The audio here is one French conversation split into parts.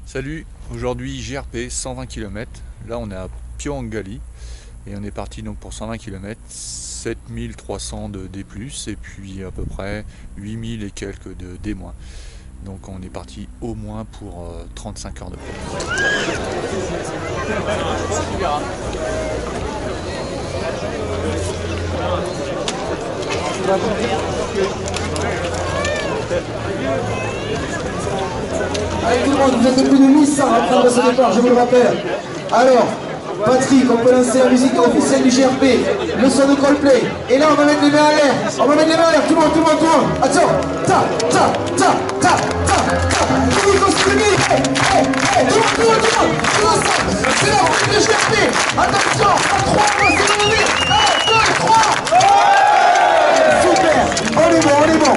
Salut, aujourd'hui GRP 120 km, là on est à Pyongyang et on est parti donc pour 120 km, 7300 de D+, et puis à peu près 8000 et quelques de D-. Donc on est parti au moins pour 35 heures de promenade. Allez tout le monde, vous êtes plus de 800 à prendre ce départ, je vous le rappelle. Alors, Patrick, on peut lancer la musique officielle du GRP, le son de Coldplay. Et là, on va mettre les mains en l'air. On va mettre les mains en l'air, tout le monde. Attention, ta, ta, ta, ta, ta, ta. Public aussi, public. Hey, tout le monde. C'est la route du GRP. Attention, à 3, c'est le 1, 2, 3. Super, on est bon.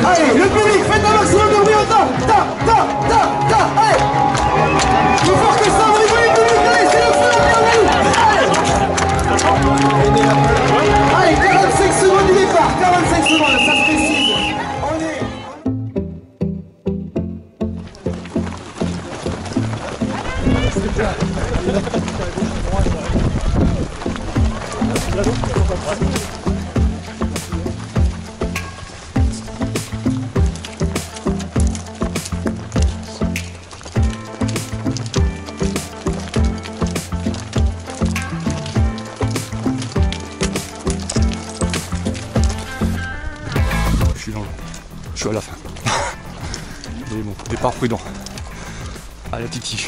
Allez, le public, faites un maximum de bruit en temps. Ta, allez. Plus fort que ça, on y va, le public, allez, c'est allez, 45 secondes du départ, 45 secondes, ça se précise. On est... Je suis à la fin. Et bon, départ prudent. À la titi.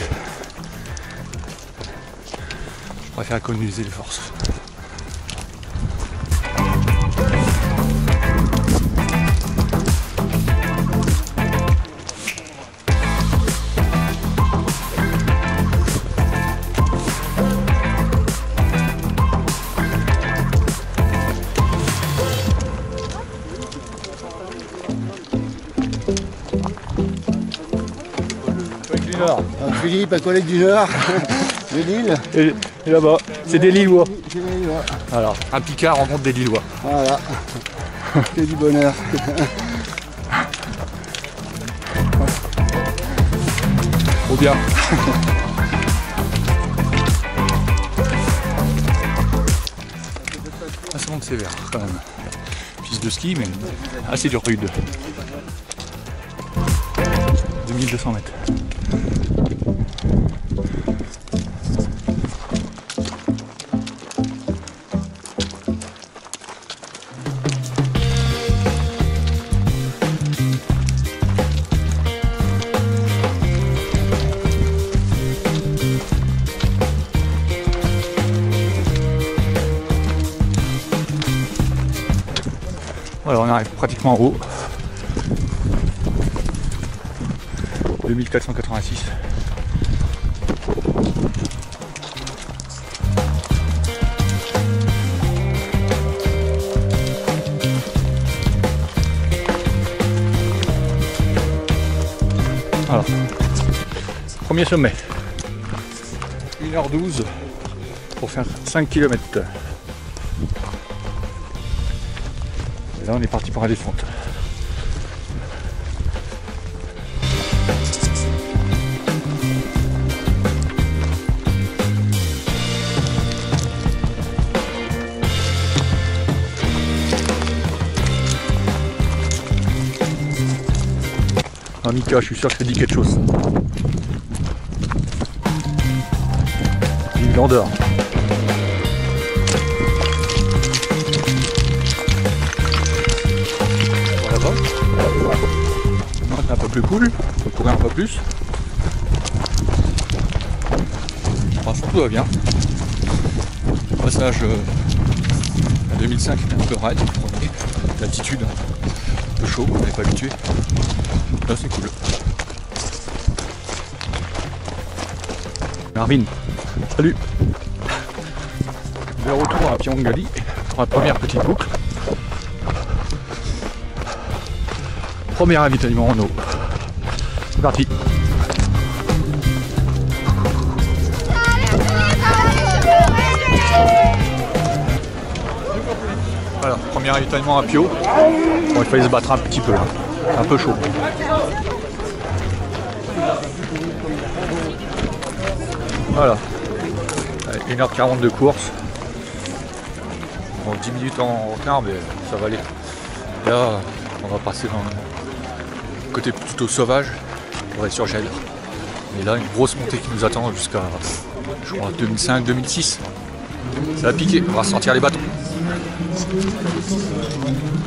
Je préfère économiser les forces. Philippe, un collègue du Nord, de Lille. Et là-bas, c'est des Lillois. C'est des Lillois. Alors, un Picard rencontre des Lillois. Voilà, que du bonheur. Trop bien. C'est bon que c'est vert quand même. Piste de ski, mais assez dur rude. 2200 mètres. Voilà, on arrive pratiquement en haut. 2486. Alors, premier sommet. 1h12 pour faire 5 km. Et là on est parti pour la descente. Ah, Mika, je suis sûr que je te dis quelque chose. Une grandeur. Là-bas. C'est un peu plus cool. On peut courir un peu plus. Franchement, tout va bien. Le passage à 2005 est un peu raide. L'altitude, un peu chaud, on n'est pas habitué. Là c'est cool. Marvin, salut. De retour à Pyongyang pour la première petite boucle. Premier ravitaillement en eau. C'est parti. Voilà, premier ravitaillement à Pio. Bon, il fallait se battre un petit peu là. Un peu chaud. Voilà. 1h40 de course. Bon, 10 minutes en retard, mais ça va aller. Là, on va passer dans le côté plutôt sauvage pour aller sur Gel. Et là, une grosse montée qui nous attend jusqu'à, je crois, 2005-2006. Ça va piquer, on va sortir les bâtons.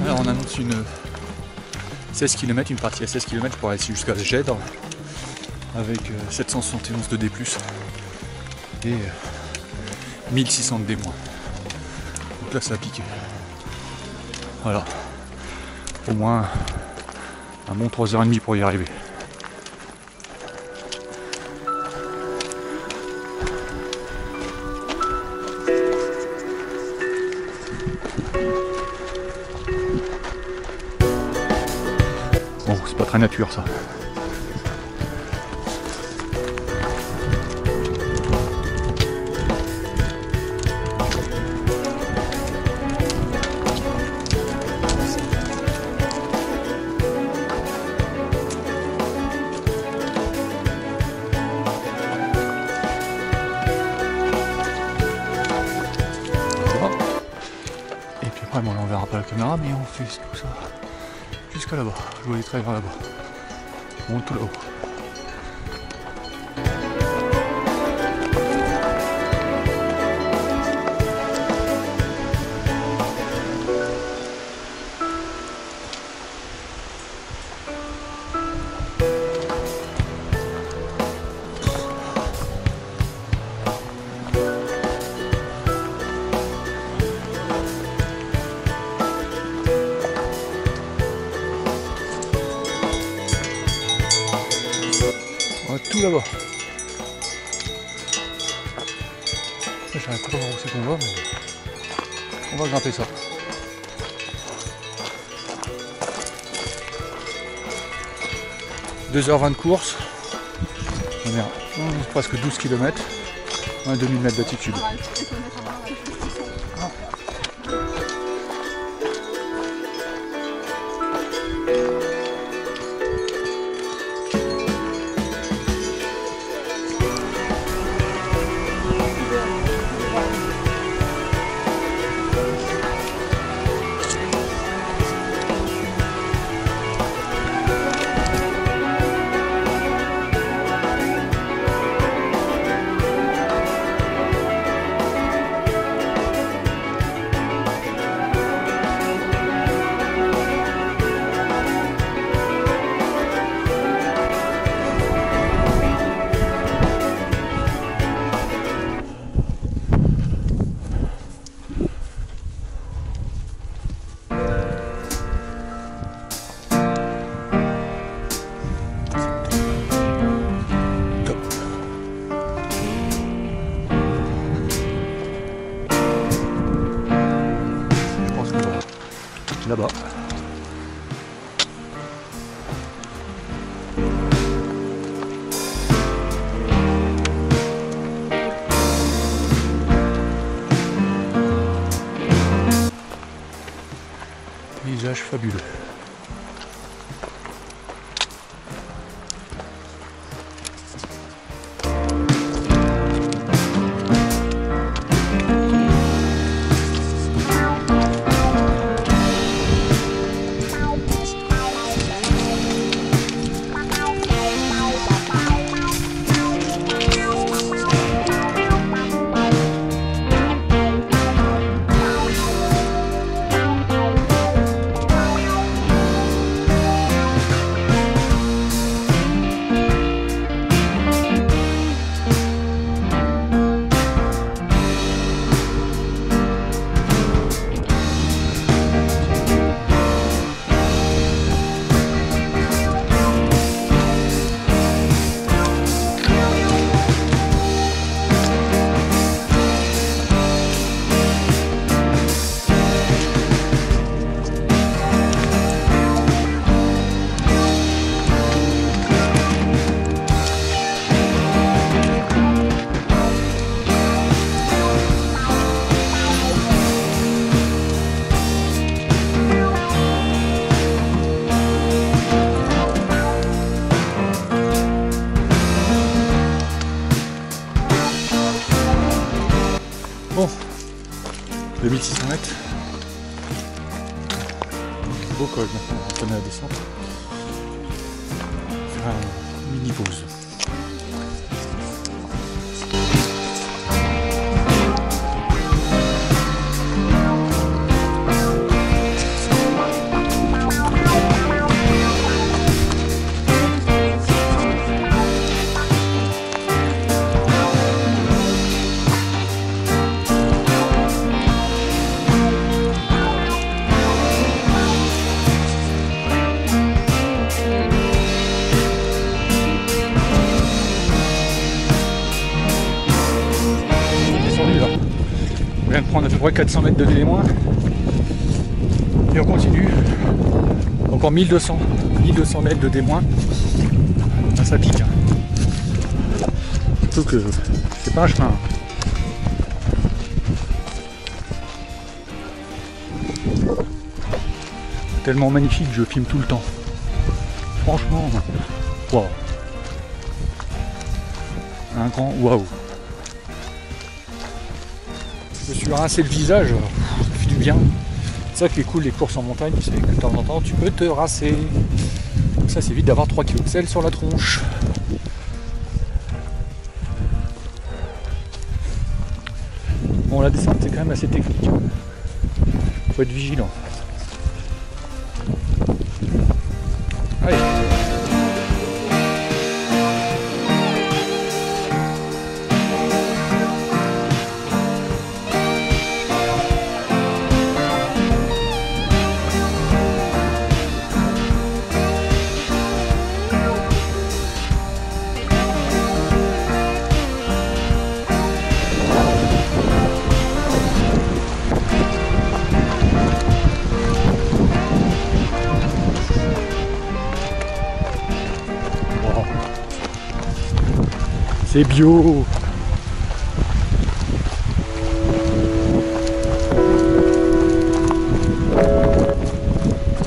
Alors, on annonce une 16 km, une partie à 16 km pour aller jusqu'à Gèdre avec 771 de D+, et 1600 de D-. Donc là, ça va piquer. Voilà. Au moins un bon 3h30 pour y arriver. Bon, c'est pas très nature ça. Ouais, bon, là on verra pas la caméra, mais on fait tout ça jusqu'à là-bas. Je vois les trails vers là-bas. On monte tout là-haut. Tout là-bas. J'arrive pas à voir où c'est qu'on va, mais on va grimper ça. « 2h20 de course. On est à presque 12 km. Un demi-mètre d'altitude. Là-bas. Paysage fabuleux. 2600 mètres. Beau col maintenant, on connaît la descente. Faire une mini pause. On vient de prendre à peu près 400 mètres de délai moins et on continue encore 1200 mètres de délai moins. Ah, ça pique hein. Surtout que c'est pas un chemin. Tellement magnifique, je filme tout le temps. Franchement, waouh. Un grand waouh. Je me suis rincé le visage, ça fait du bien. C'est ça qui est cool les courses en montagne, c'est que de temps en temps tu peux te rincer. Ça c'est vite d'avoir 3 kg de sel sur la tronche. Bon, la descente c'est quand même assez technique. Faut être vigilant. Allez. C'est bio. Il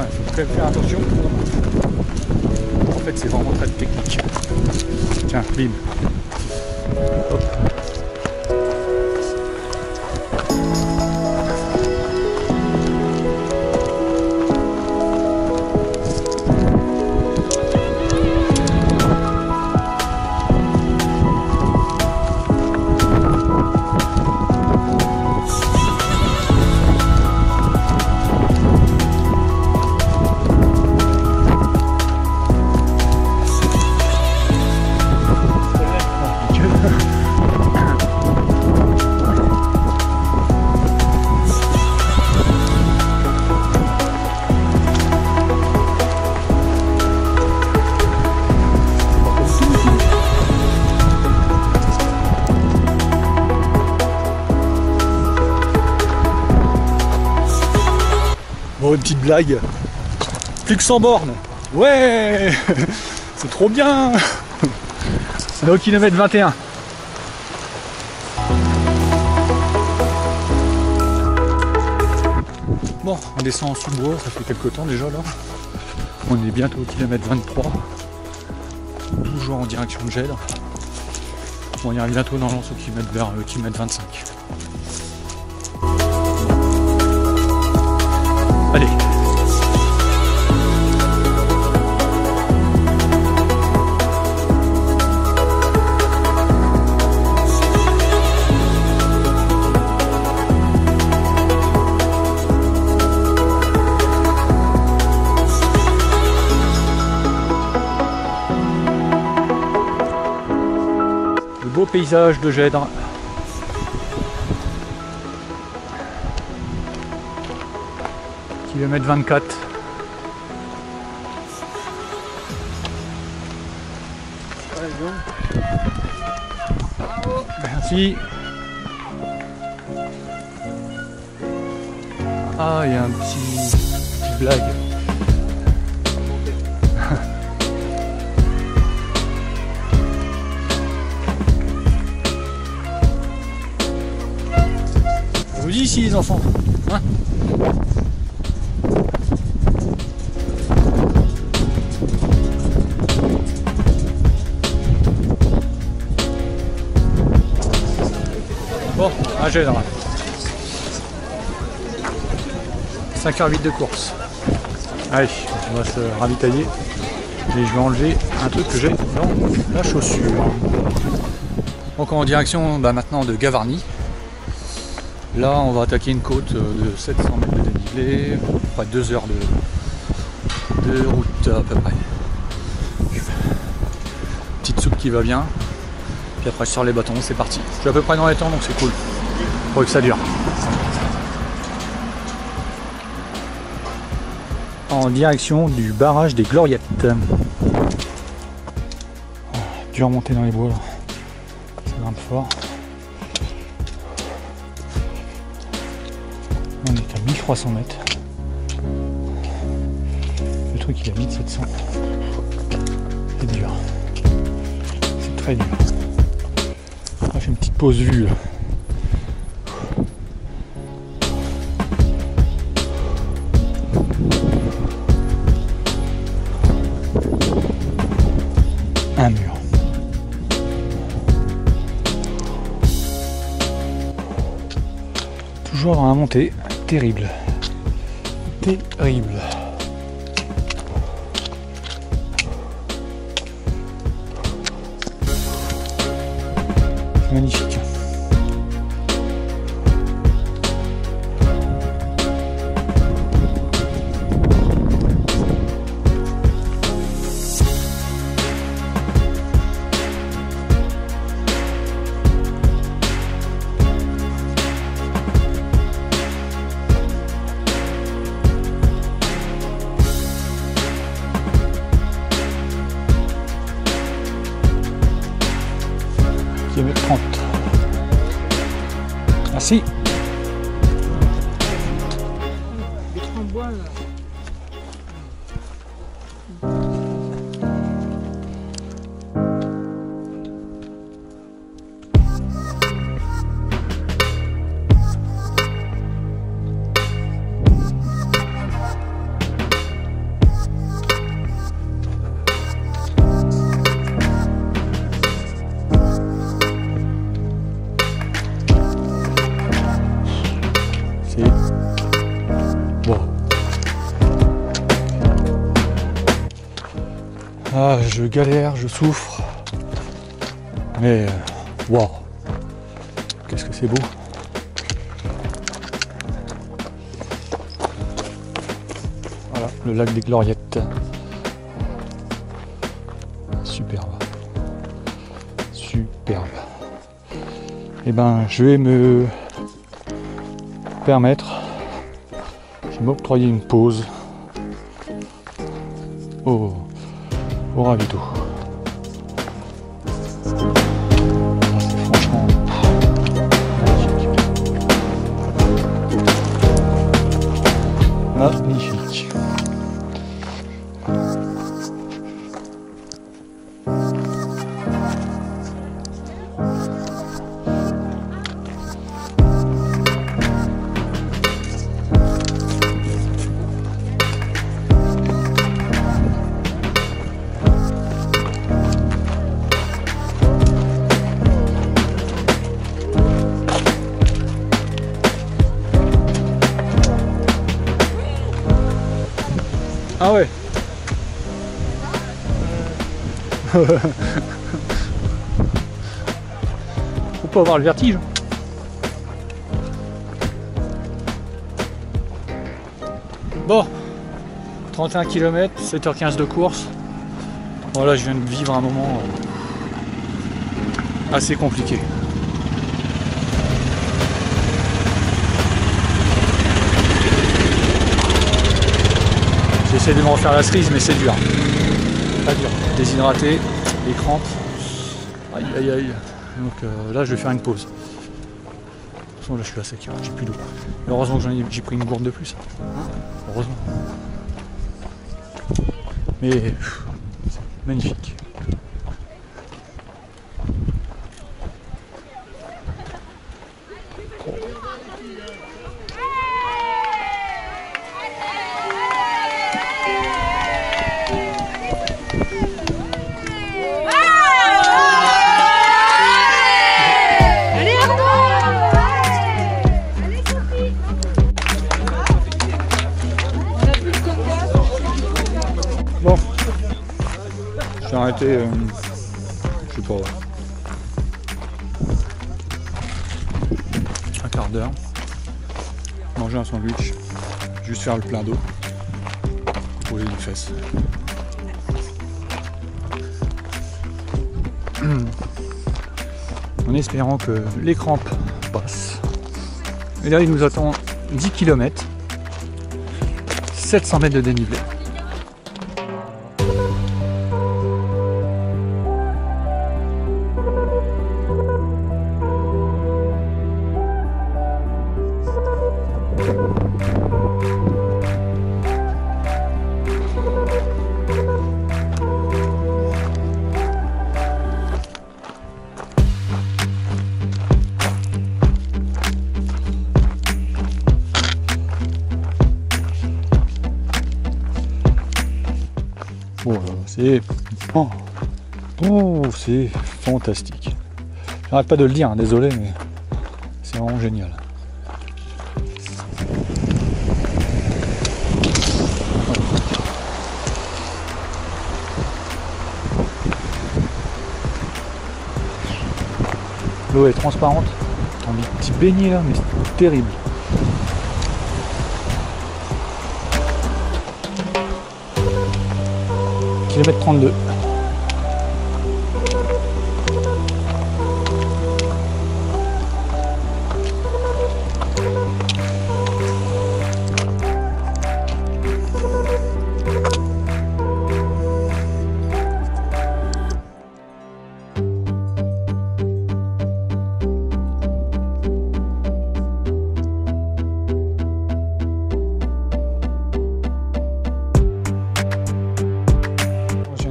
faut quand même faire attention. En fait, c'est vraiment très technique. Tiens, bim. Hop. Bon, une petite blague. Plus que 100 bornes. Ouais. C'est trop bien. On est au kilomètre 21. Bon, on descend en sous-bois, ça fait quelques temps déjà là. On est bientôt au kilomètre 23. Toujours en direction de Gède. Bon, on ira bientôt dans l'Anse au kilomètre vers le kilomètre 25. Allez. Le beau paysage de Gède. Kilomètre 24. Merci. Ah, il y a un petite blague. Je vous dis ici les enfants, hein? Bon, à Gède. 5h08 de course. Allez, on va se ravitailler. Et je vais enlever un truc que j'ai dans la chaussure. Donc en direction maintenant de Gavarnie. Là on va attaquer une côte de 700 mètres de dénivelé, près de 2 heures de route à peu près. Petite soupe qui va bien. Puis après je sors les bâtons, c'est parti. Je suis à peu près dans les temps donc c'est cool. Faut que ça dure. En direction du barrage des Gloriettes. Dur monter dans les bois là. Ça grimpe fort. On est à 1300 mètres. Le truc il est à 1700. C'est dur. C'est très dur. On va faire une petite pause vue là. Un mur. Toujours dans la montée, terrible. Terrible. C'est magnifique. Km 30. Merci. Bon. Ah, je galère, je souffre. Mais waouh, qu'est-ce que c'est beau. Voilà, le lac des Gloriettes. Superbe. Superbe. Et ben, je vais me permettre, je vais m'octroyer une pause au ravito. C'est franchement magnifique. Magnifique. Ah ouais. Faut pas avoir le vertige. Bon, 31 km, 7h15 de course. Voilà, je viens de vivre un moment assez compliqué. J'essaie de me refaire la cerise, mais c'est dur. Pas dur. Déshydraté, les crampes. Aïe aïe aïe. Donc là, je vais faire une pause. De toute façon, là, je suis à sec, j'ai plus d'eau. Heureusement que j'ai pris une gourde de plus. Heureusement. Mais magnifique. arrêté, je sais pas, un quart d'heure, manger un sandwich, juste faire le plein d'eau, poser les fesses. En espérant que les crampes passent. Et là il nous attend 10 km, 700 mètres de dénivelé. Bon, c'est c'est fantastique. J'arrête pas de le dire, hein, désolé, mais c'est vraiment génial. L'eau est transparente. T'as envie de t'y baigner là, mais c'est terrible. Kilomètre 32.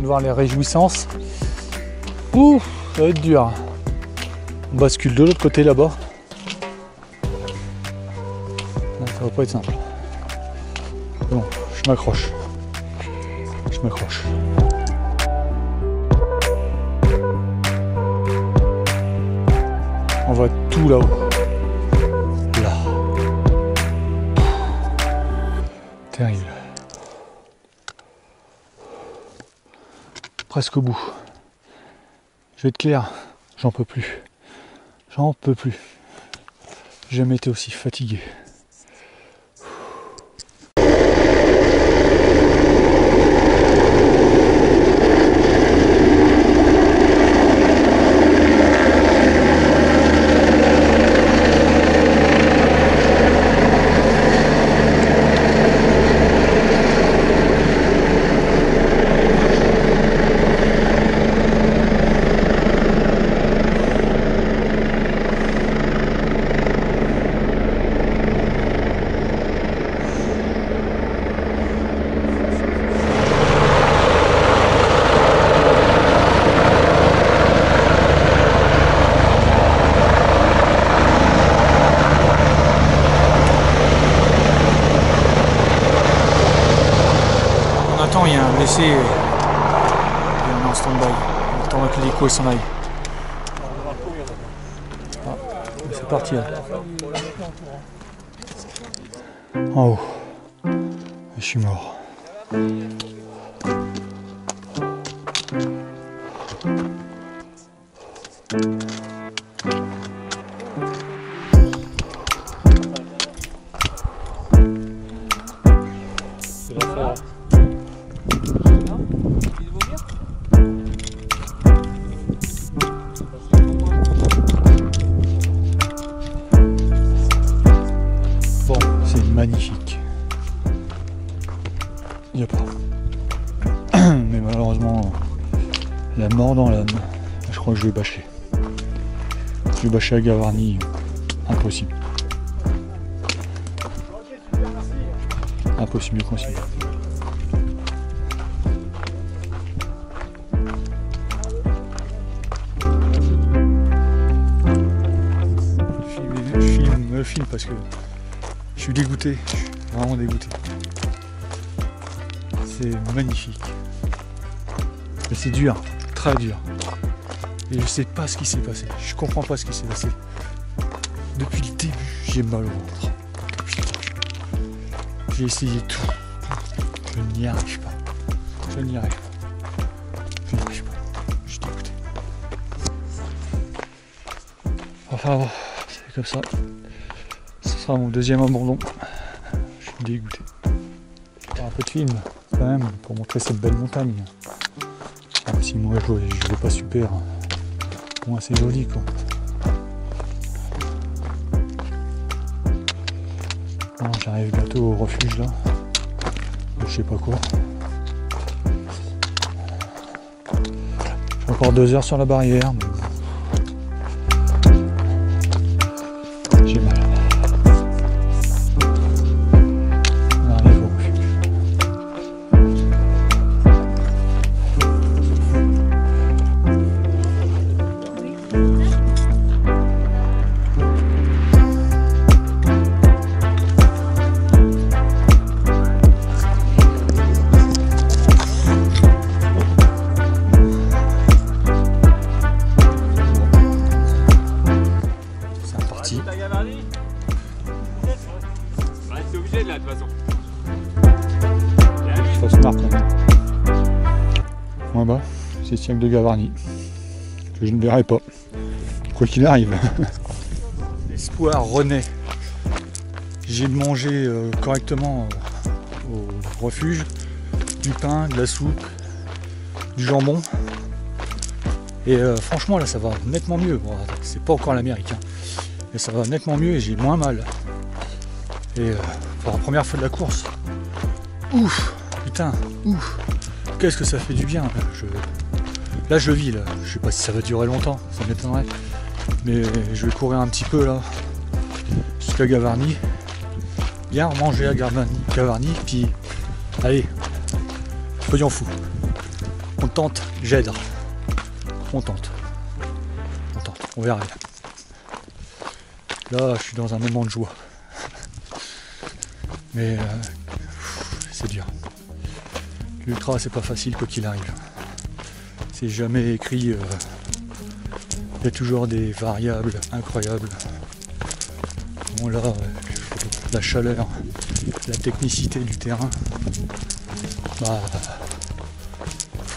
Voir les réjouissances. Ouh, ça va être dur. On bascule de l'autre côté là-bas. Ça va pas être simple. Bon, je m'accroche. Je m'accroche. On voit tout là-haut. Là. Terrible. Presque au bout. Je vais être clair, j'en peux plus. J'en peux plus. J'ai jamais été aussi fatigué. Il y a un blessé, il est en stand-by. On attend que l'hélico s'en aille. Ah, c'est parti là. En haut. Je suis mort. Magnifique. Il n'y a pas. Mais malheureusement, la mort dans l'âme. Je crois que je vais bâcher. Je vais bâcher à Gavarnie. Impossible. Impossible de concilier. Je filme parce que je suis dégoûté, je suis vraiment dégoûté. C'est magnifique. Mais c'est dur, très dur. Et je sais pas ce qui s'est passé. Je comprends pas ce qui s'est passé. Depuis le début, j'ai mal au ventre. J'ai essayé tout. Je n'y arrive pas. Je n'y arrive pas. Je n'y arrive pas. Enfin bon, c'est comme ça. Ce sera mon deuxième abandon. Je suis dégoûté. Un peu de film quand même pour montrer cette belle montagne. Même si moi je vais pas super. Bon, c'est joli quoi. Bon, j'arrive bientôt au refuge là. Je sais pas quoi. J'ai encore 2 heures sur la barrière. Mais... j'ai mal. On arrive au refuge. Ta Gavarnie ? C'est obligé de là de toute façon. Ça se marque quand même. Moi bas, c'est Siècle de Gavarnie. Que je ne verrai pas. Quoi qu'il arrive. L'espoir renaît. J'ai mangé correctement au refuge. Du pain, de la soupe, du jambon. Et franchement là ça va nettement mieux. Bon, c'est pas encore l'américain. Mais ça va nettement mieux et j'ai moins mal. Et pour la première fois de la course, ouf, putain, ouf, qu'est-ce que ça fait du bien. Là je vis, là. Je sais pas si ça va durer longtemps, ça m'étonnerait. Mais je vais courir un petit peu là, jusqu'à Gavarnie. Bien manger à Gavarnie, puis allez, soyons fous. On tente, j'aide. On tente, on verra bien. Là, je suis dans un moment de joie. Mais c'est dur. L'ultra, c'est pas facile quoi qu'il arrive. C'est jamais écrit. Il y a toujours des variables incroyables. Bon là, la chaleur, la technicité du terrain,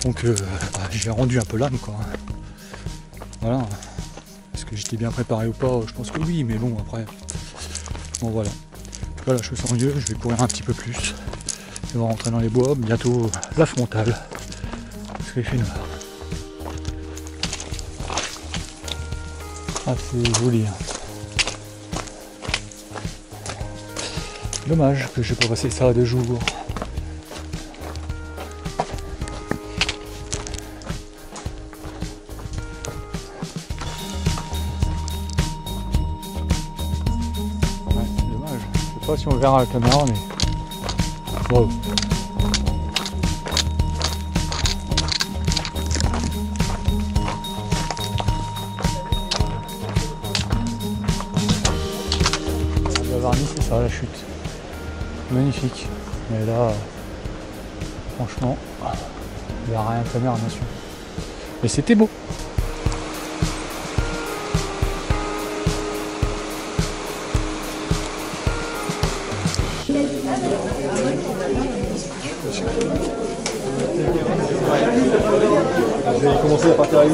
font que j'ai rendu un peu l'âme quoi. Voilà. Est-ce que j'étais bien préparé ou pas? Je pense que oui, mais bon après. Bon voilà. En tout cas là je me sens mieux, je vais courir un petit peu plus. On va rentrer dans les bois, bientôt la frontale. Parce qu'il fait noir. Ah c'est joli. Dommage que j'ai pas passé ça à 2 jours. Je sais pas si on verra à la caméra, mais wow. Gavarnie, c'est ça la chute. Magnifique. Mais là, franchement, il n'y a rien à caméra bien sûr. Mais c'était beau. Je vais commencer à partir à 8.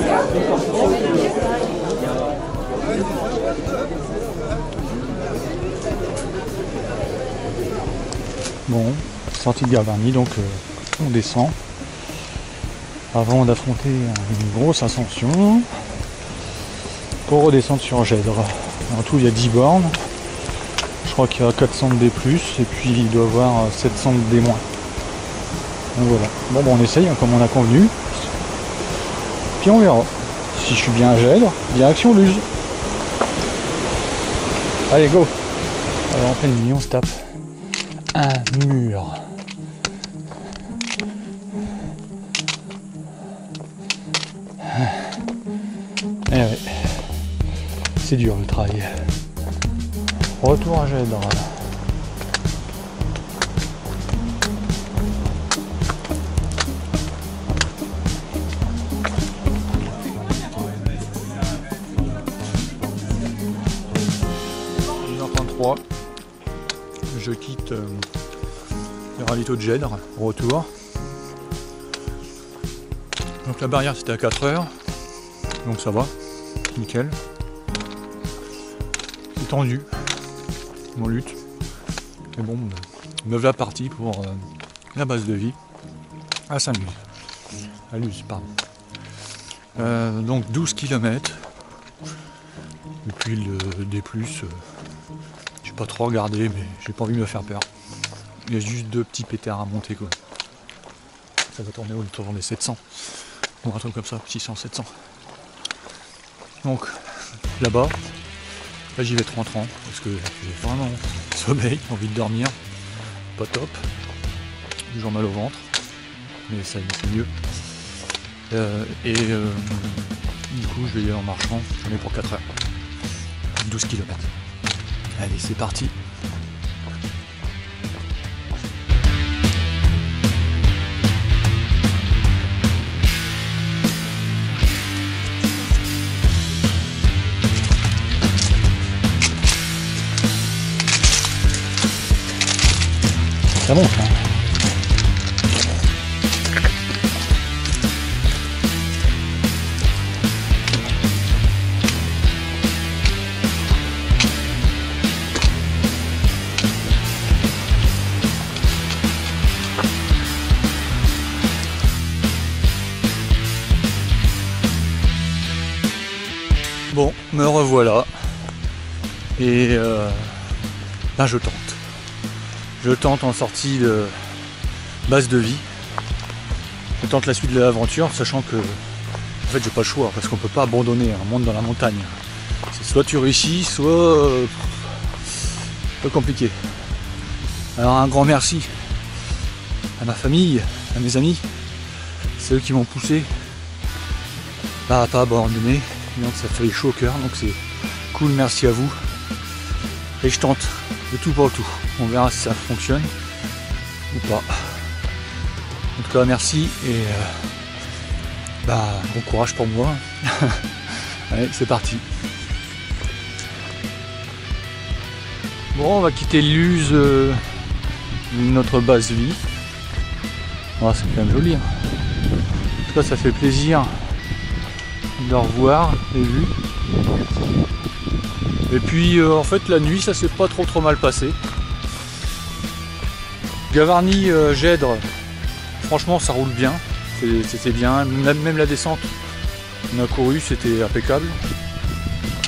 Bon, sortie de Gavarnie, donc on descend avant d'affronter une grosse ascension pour redescendre sur Gèdre. En tout il y a 10 bornes, je crois qu'il y a 400 de D+, et puis il doit y avoir 700 de D-. Donc voilà, bon on essaye hein, comme on a convenu, puis on verra. Si je suis bien à Gèdre, direction Luz. Allez go. Alors en pleine nuit on se tape un mur. Eh ouais, c'est dur le travail. Retour à Gèdre. Je quitte le ravito de Gèdre, retour. Donc la barrière c'était à 4 heures, donc ça va, nickel. tendu, mon lutte. Mais bon, me voilà parti pour la base de vie à Saint-Luz. À Luz, pardon. Donc 12 km. Et puis le D+, j'ai pas trop regardé, mais j'ai pas envie de me faire peur. Il y a juste 2 petits pétards à monter quoi. Ça va tourner autour des 700. Ou un truc comme ça, 600, 700. Donc là-bas, là j'y vais tranquillement parce que j'ai vraiment sommeil, envie de dormir. Pas top. Toujours mal au ventre. Mais ça c'est mieux. Du coup je vais y aller en marchant, j'en ai pour 4 heures. 12 km. Allez, c'est parti. Ça monte, hein. Bon, me revoilà. Et ben je tente. Je tente en sortie de base de vie. Je tente la suite de l'aventure, sachant que en fait j'ai pas le choix, parce qu'on peut pas abandonner un monde dans la montagne. C'est soit tu réussis, soit un peu compliqué. Alors un grand merci à ma famille, à mes amis, c'est eux qui m'ont poussé à pas abandonner. Donc ça fait chaud au cœur, donc c'est cool, merci à vous. Et je tente de tout pour le tout. On verra si ça fonctionne ou pas. En tout cas merci et bon courage pour moi. Allez, c'est parti. Bon, on va quitter Luz, notre base vie. Oh, c'est quand même joli. Hein. En tout cas ça fait plaisir de revoir les vues. Et puis en fait la nuit ça s'est pas trop mal passé. Gavarnie, Gèdre, franchement ça roule bien, c'était bien, même la descente on a couru, c'était impeccable.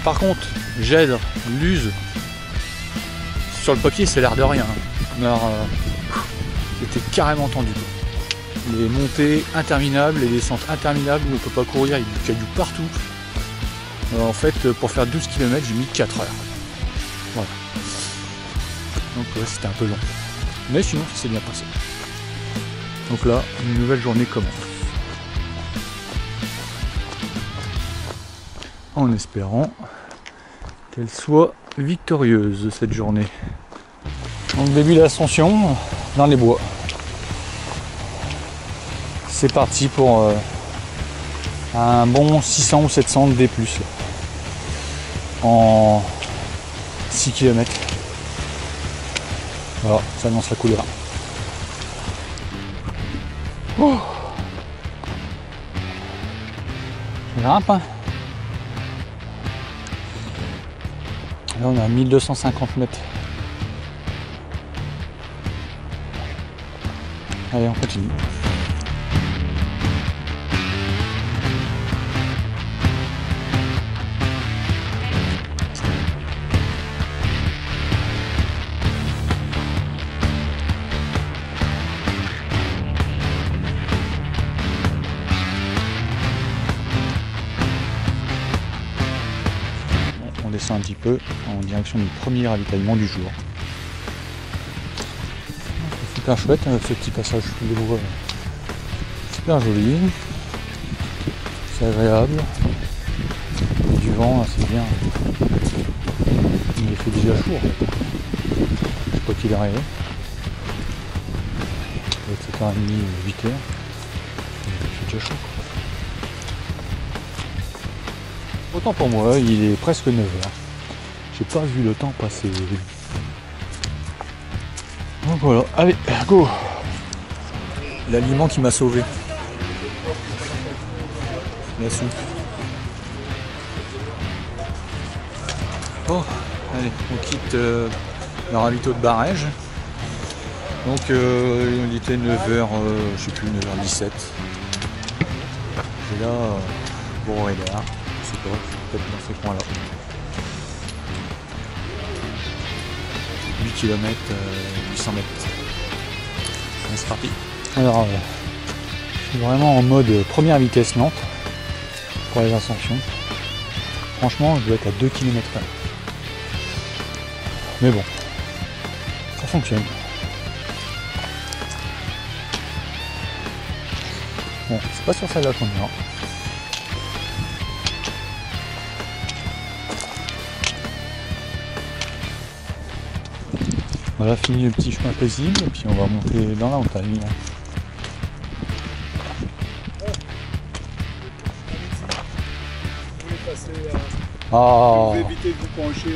Par contre Gèdre, Luz, sur le papier c'est l'air de rien. Alors c'était carrément tendu. Les montées interminables, les descentes interminables où on peut pas courir, il y a du caillou partout. En fait, pour faire 12 km, j'ai mis 4 heures. Voilà. Donc ouais, c'était un peu long. Mais sinon, ça s'est bien passé. Donc là, une nouvelle journée commence. En espérant qu'elle soit victorieuse, cette journée. Donc début de l'ascension, dans les bois. C'est parti pour un bon 600 ou 700 de D+, en 6 km. Voilà, ça annonce la couleur. Oh, je grimpe. Hein. Là on a 1250 mètres. Allez, on continue. Un petit peu en direction du premier ravitaillement du jour. C'est super chouette ce petit passage sous les bois, super joli, c'est agréable, et du vent c'est bien, il fait déjà chaud, je sais pas qu'il est arrivé, il doit être 7h30, 8h, il fait déjà chaud. Autant pour moi, il est presque 9h. J'ai pas vu le temps passer. Donc voilà, allez, go. L'aliment qui m'a sauvé. La soupe. Oh, Allez, on quitte le ravito de Barège. Donc il était 9h, je sais plus, 9h17. Et là, bon, et là, je sais pas, peut-être dans ces coins-là. 8 km, 800 mètres. Allez, c'est parti. Alors, je suis vraiment en mode première vitesse lente pour les ascensions. Franchement, je dois être à 2 km/h. Mais bon, ça fonctionne. Bon, c'est pas sur celle-là qu'on ira. Voilà, fini le petit chemin paisible, et puis on va monter dans la montagne. Ah,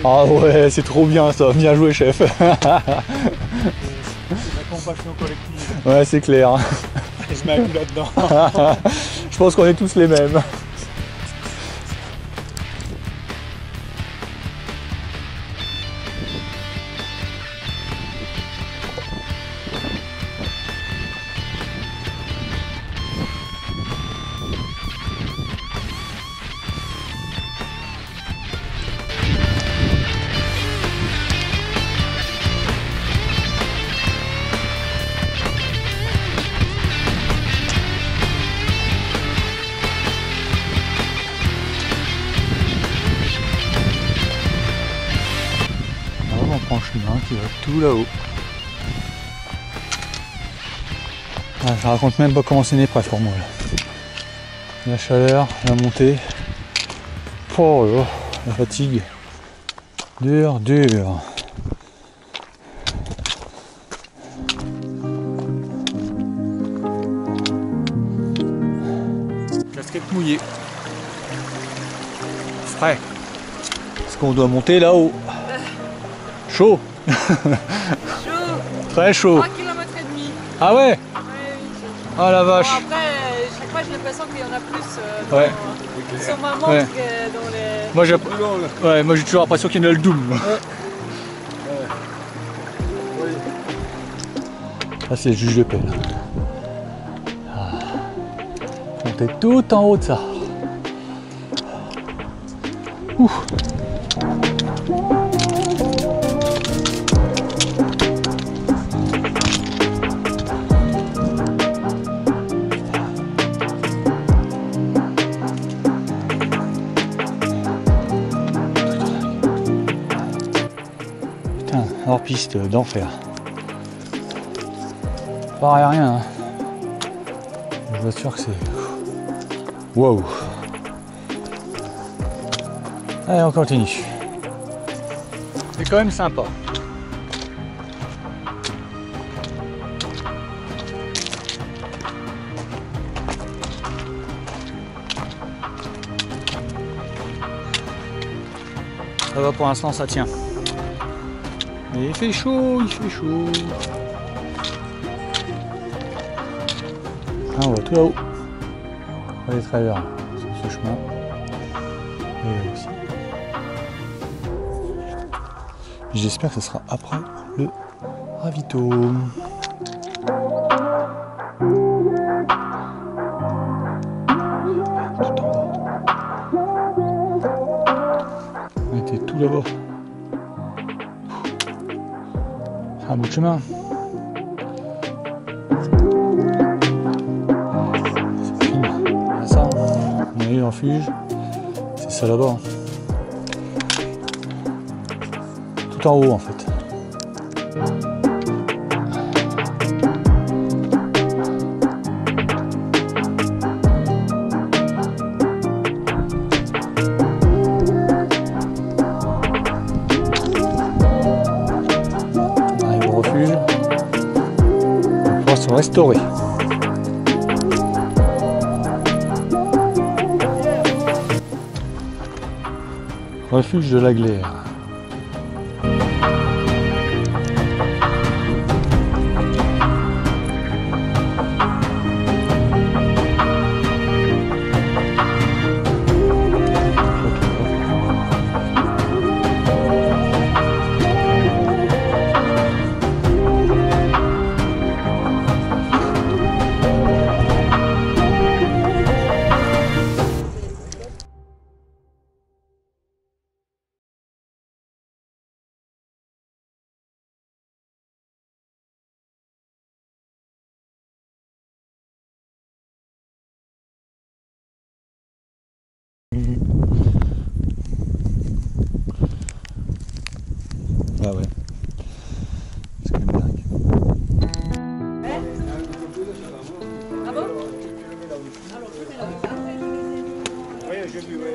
ah ouais, c'est trop bien ça, bien joué chef. La compassion collective. Ouais, c'est clair. Je mets un coup là-dedans. Je pense qu'on est tous les mêmes. On prend le chemin qui va tout là-haut. Ah, je raconte même pas comment c'est une épreuve pour moi là. La chaleur, la montée, oh là, la fatigue, dur. Casquette mouillée. Frais. Est-ce qu'on doit monter là-haut? Chaud. Chaud. Très chaud. 3 km et demi. Ah ouais? Oui. Ah la Bon, vache. après, chaque fois j'ai l'impression qu'il y en a plus Ouais. sur ma montre Ouais. que dans les... Moi j'ai toujours l'impression qu'il y en a le double. Là c'est le juge de paix. Ah. On est tout en haut de ça. Ouh. Putain, hors piste d'enfer. Pareil à rien. Hein. Je vous assure que c'est... Waouh. Allez, on continue. C'est quand même sympa. Ça va pour l'instant, ça tient. Mais il fait chaud, il fait chaud. Ah, on va tout là-haut. On va aller très bien sur ce chemin. Et là aussi. J'espère que ce sera après le ravito. Tout en bas. On était tout là-bas. C'est un bout de chemin. C'est fini. Voilà ça. On a eu un refuge. C'est ça là-bas. Tout en haut en fait. On arrive au refuge. On va se restaurer. Refuge de la Glaire. Bah ouais. C'est quand même dingue. Ah bon? Oui, j'ai vu, oui.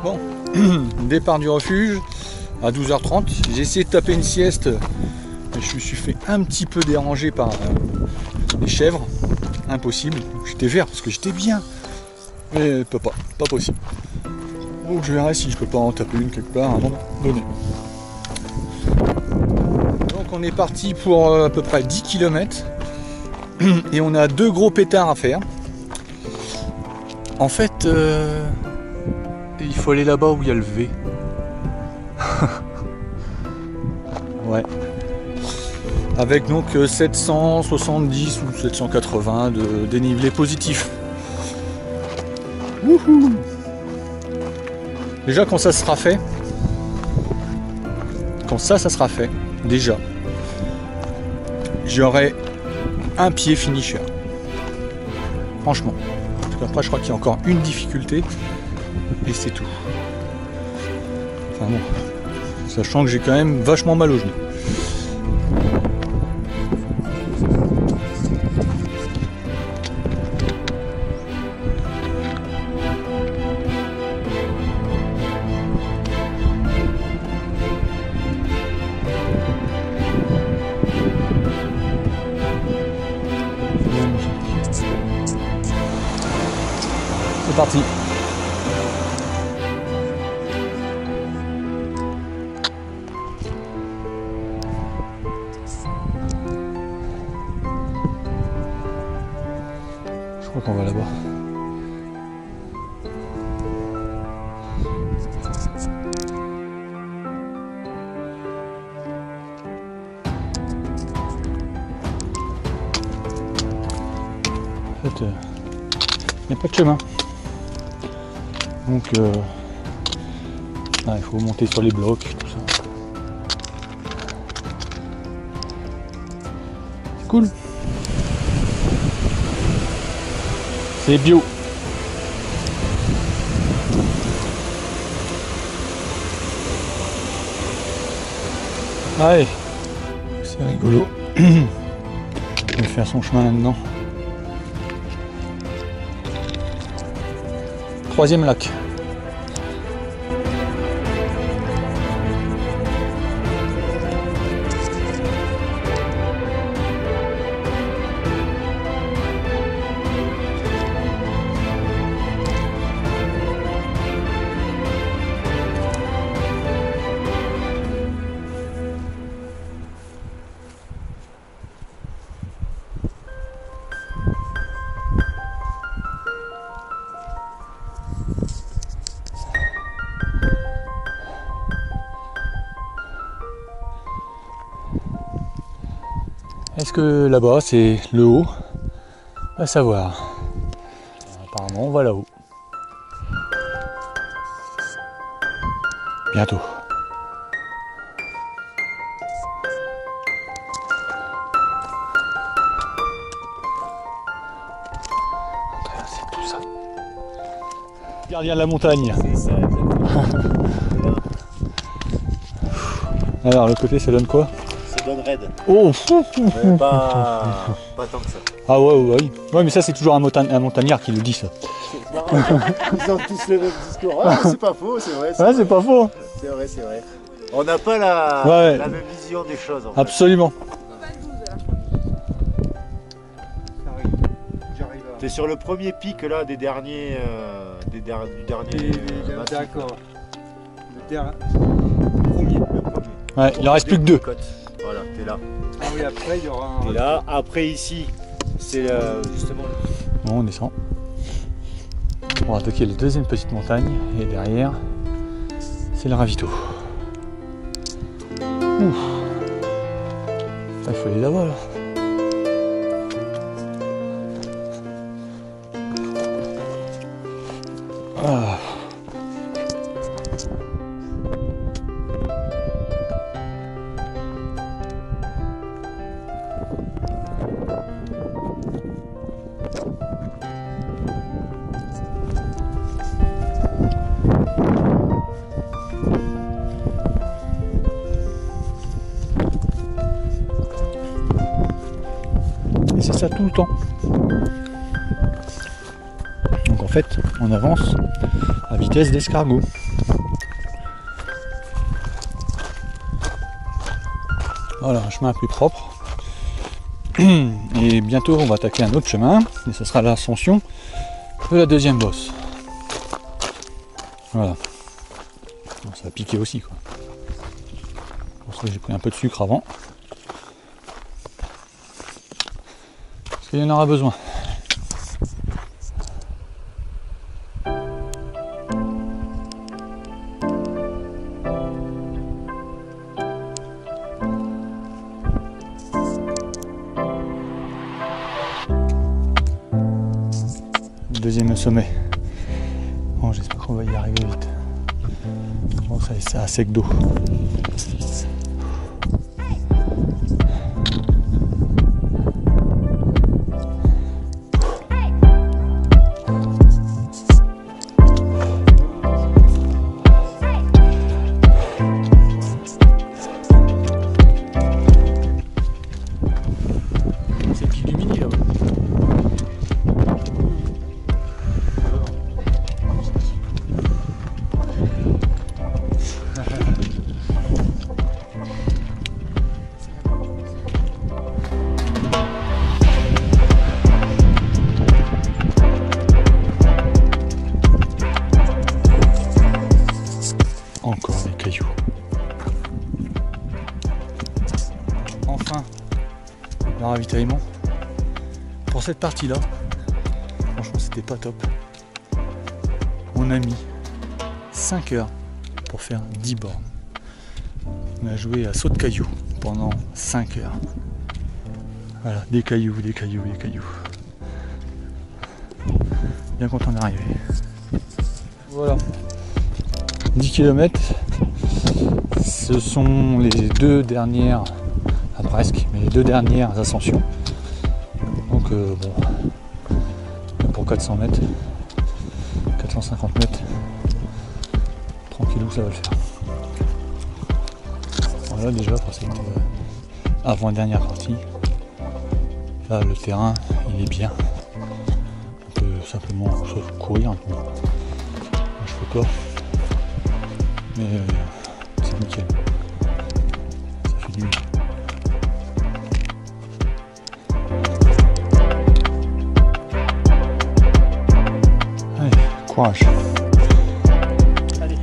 Bon, départ du refuge à 12h30. J'ai essayé de taper une sieste, mais je me suis fait un petit peu déranger par les chèvres. Impossible. J'étais vert parce que j'étais bien, mais pas possible. Donc je verrai si je peux pas en taper une quelque part à un moment donné. Donc on est parti pour à peu près 10 km et on a 2 gros pétards à faire. En fait, il faut aller là-bas où il y a le V. Ouais. Avec donc 770 ou 780 de dénivelé positif. Wouhou! Déjà quand ça sera fait, déjà, j'aurai un pied finisher. Franchement. Parce qu'après je crois qu'il y a encore une difficulté. Et c'est tout. Enfin bon. Sachant que j'ai quand même vachement mal au genou. C'est parti. Je crois qu'on va là-bas. En fait, il n'y a pas de chemin. Donc, il faut monter sur les blocs, tout ça. C'est cool. C'est bio. Allez, c'est rigolo. Il va faire son chemin là-dedans. 3e lac. Est-ce que là-bas c'est le haut? À savoir. Apparemment on va là-haut. Bientôt. On traverse tout ça. Gardien de la montagne. C'est ça, exactement. Alors le côté ça donne quoi? Ça donne raide. Oh, Mais pas tant que ça. ah ouais, oui. Ouais, mais ça c'est toujours un montagnard qui le dit ça. Ils ont tous le même discours. Ah, c'est pas faux, c'est vrai. Ouais, c'est pas faux. C'est vrai, c'est vrai. On n'a pas la même vision des choses. En fait. Absolument. T'es sur le premier pic là des derniers. Du dernier. D'accord. Le premier. Ouais, il en reste plus que 2. Voilà, t'es là. Ah oui, après il y aura un. T'es là. Après ici, c'est justement. Bon, on descend. On va attaquer la 2e petite montagne et derrière, c'est le ravito. Ouf. Il faut aller là-bas là. Ah. c'est ça tout le temps. Donc en fait, on avance à vitesse d'escargot. Voilà, un chemin plus propre. Et bientôt, on va attaquer un autre chemin. Et ce sera l'ascension de la deuxième bosse. Voilà. Bon, ça va piquer aussi, quoi. Pour ça, j'ai pris un peu de sucre avant. Parce qu'il y en aura besoin. Deuxième sommet. Bon, j'espère qu'on va y arriver vite. Bon, ça c'est à sec d'eau. C'est le pic du Mini là-haut. Encore des cailloux. Enfin, le ravitaillement. Pour cette partie-là, franchement, c'était pas top. On a mis 5 heures pour faire 10 bornes. On a joué à saut de cailloux pendant 5 heures. Voilà, des cailloux, des cailloux, des cailloux. Bien content d'arriver. Voilà. 10 km, ce sont les deux dernières, presque, mais les deux dernières ascensions. Donc bon, pour 400 mètres, 450 mètres, tranquillou, ça va le faire. Voilà déjà pour cette avant-dernière partie. Là le terrain il est bien. On peut simplement courir. Bon, moi, je fais pas. Mais c'est nickel. Ça fait du bien. Allez, courage. Allez.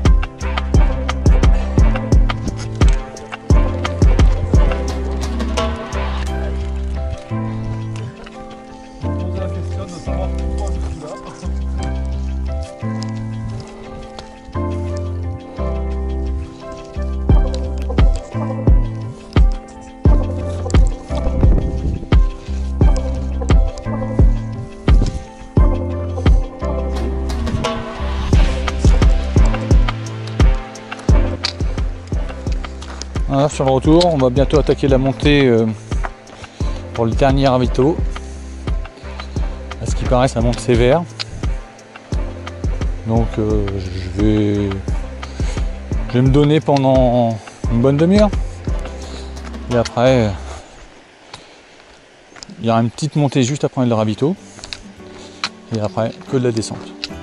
Voilà, sur le retour, on va bientôt attaquer la montée pour le dernier ravito. À ce qui paraît, ça monte sévère. Donc je vais me donner pendant une bonne demi-heure. Et après, il y aura une petite montée juste après le ravito. Et après, que de la descente.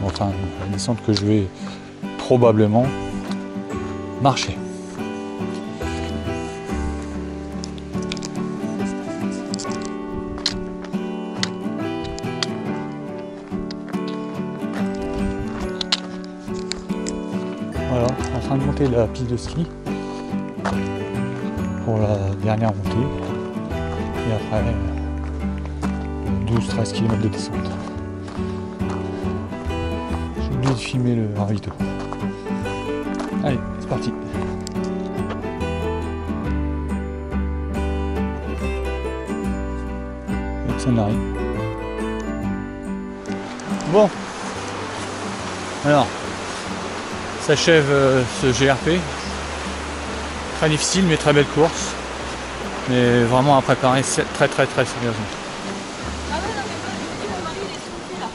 Enfin, la descente que je vais probablement marcher. Voilà, en train de monter la piste de ski pour la dernière montée et après 12-13 km de descente. J'ai oublié de filmer le ravito. Allez, c'est parti. Avec scénario. Bon, alors s'achève ce GRP, très difficile mais très belle course, mais vraiment à préparer très sérieusement. Ah ouais, non, mais pas du tout, mon mari il est sur le pied là.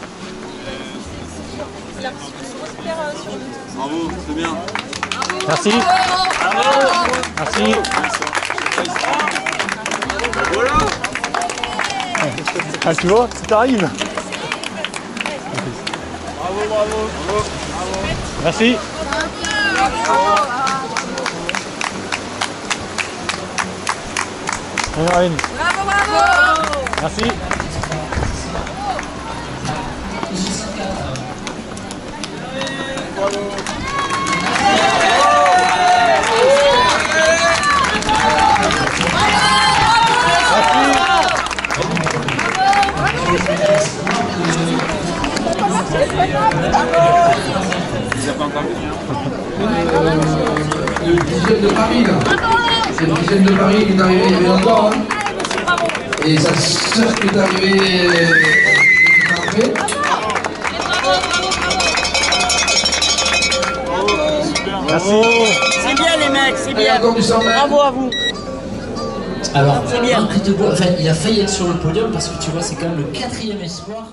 Il a reçu une grosse paire sur le. Bravo, c'est bien. Merci. Merci. Voilà. Ah, tu vois, ça t'arrive. Bravo, bravo. Merci. Allez, Marine. Bravo, bravo. Merci. Le 10e de Paris là. C'est le 10e de Paris qui est arrivé il y avait longtemps. Hein. Et sa sœur qui est arrivée après. Merci. C'est bien les mecs, c'est Et bien. encore du 100 mètres. Bravo à vous. Alors, C'est bien. enfin, il a failli être sur le podium parce que tu vois, c'est quand même le 4e espoir.